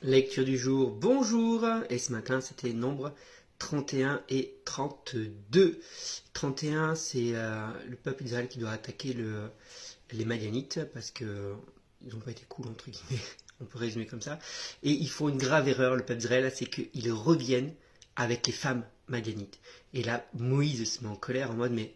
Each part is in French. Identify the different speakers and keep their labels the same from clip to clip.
Speaker 1: Lecture du jour, bonjour. Et ce matin, c'était nombre 31 et 32. 31, c'est le peuple d'Israël qui doit attaquer les Madianites parce que ils n'ont pas été cool, entre guillemets. On peut résumer comme ça. Et ils font une grave erreur, le peuple d'Israël, c'est qu'ils reviennent avec les femmes Madianites. Et là, Moïse se met en colère en mode, mais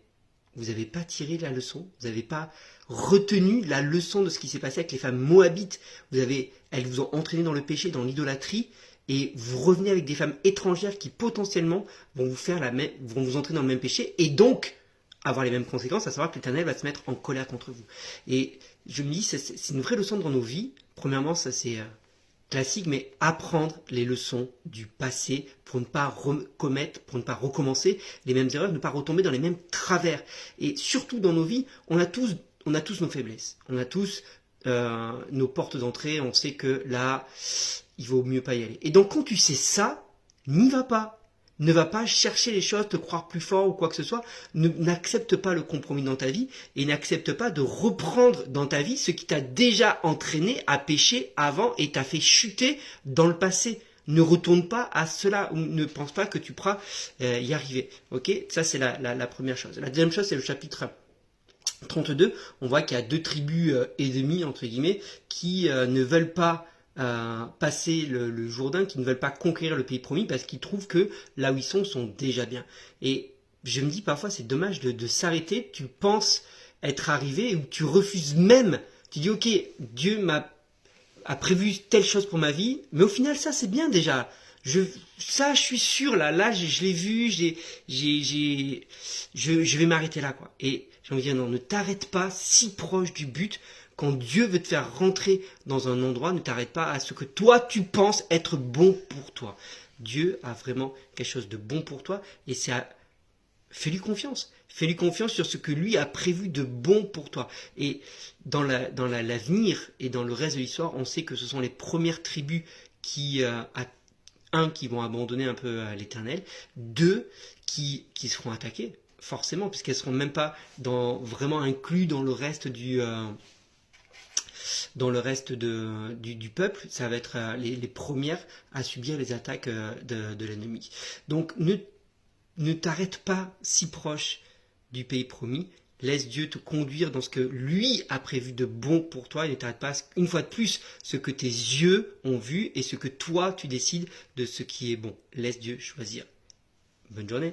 Speaker 1: vous n'avez pas tiré la leçon, vous n'avez pas retenu la leçon de ce qui s'est passé avec les femmes moabites. Elles vous ont entraîné dans le péché, dans l'idolâtrie, et vous revenez avec des femmes étrangères qui potentiellement vont vont vous entraîner dans le même péché, et donc avoir les mêmes conséquences, à savoir que l'Éternel va se mettre en colère contre vous. Et je me dis, c'est une vraie leçon dans nos vies. Premièrement, ça c'est classique, mais apprendre les leçons du passé pour ne pas recommettre, pour ne pas recommencer les mêmes erreurs, ne pas retomber dans les mêmes travers. Et surtout dans nos vies, on a tous nos faiblesses, on a tous nos portes d'entrée, on sait que là, il vaut mieux pas y aller. Et donc quand tu sais ça, n'y va pas. Ne va pas chercher les choses, te croire plus fort ou quoi que ce soit. N'accepte pas le compromis dans ta vie et n'accepte pas de reprendre dans ta vie ce qui t'a déjà entraîné à pécher avant et t'a fait chuter dans le passé. Ne retourne pas à cela ou ne pense pas que tu pourras y arriver. Ok, ça c'est la première chose. La deuxième chose, c'est le chapitre 32. On voit qu'il y a deux tribus ennemies, entre guillemets, qui ne veulent pas passer le Jourdain, qui ne veulent pas conquérir le pays promis parce qu'ils trouvent que là où ils sont déjà bien. Et je me dis parfois c'est dommage de s'arrêter, tu penses être arrivé ou tu refuses même, tu dis ok, Dieu a prévu telle chose pour ma vie, mais au final ça c'est bien déjà. Je suis sûr là je l'ai vu, je vais m'arrêter là quoi. Et j'ai envie de dire non, ne t'arrête pas si proche du but. Quand Dieu veut te faire rentrer dans un endroit, ne t'arrête pas à ce que toi tu penses être bon pour toi. Dieu a vraiment quelque chose de bon pour toi et fais-lui confiance. Fais-lui confiance sur ce que lui a prévu de bon pour toi. Et dans l'avenir et dans le reste de l'histoire, on sait que ce sont les premières tribus qui qui vont abandonner un peu l'Éternel, deux qui seront attaquées forcément puisqu'elles seront même pas vraiment inclus dans le reste du peuple. Ça va être les premières à subir les attaques de l'ennemi. Donc ne t'arrête pas si proche du pays promis. Laisse Dieu te conduire dans ce que lui a prévu de bon pour toi et ne t'arrête pas une fois de plus ce que tes yeux ont vu et ce que toi tu décides de ce qui est bon. Laisse Dieu choisir. Bonne journée.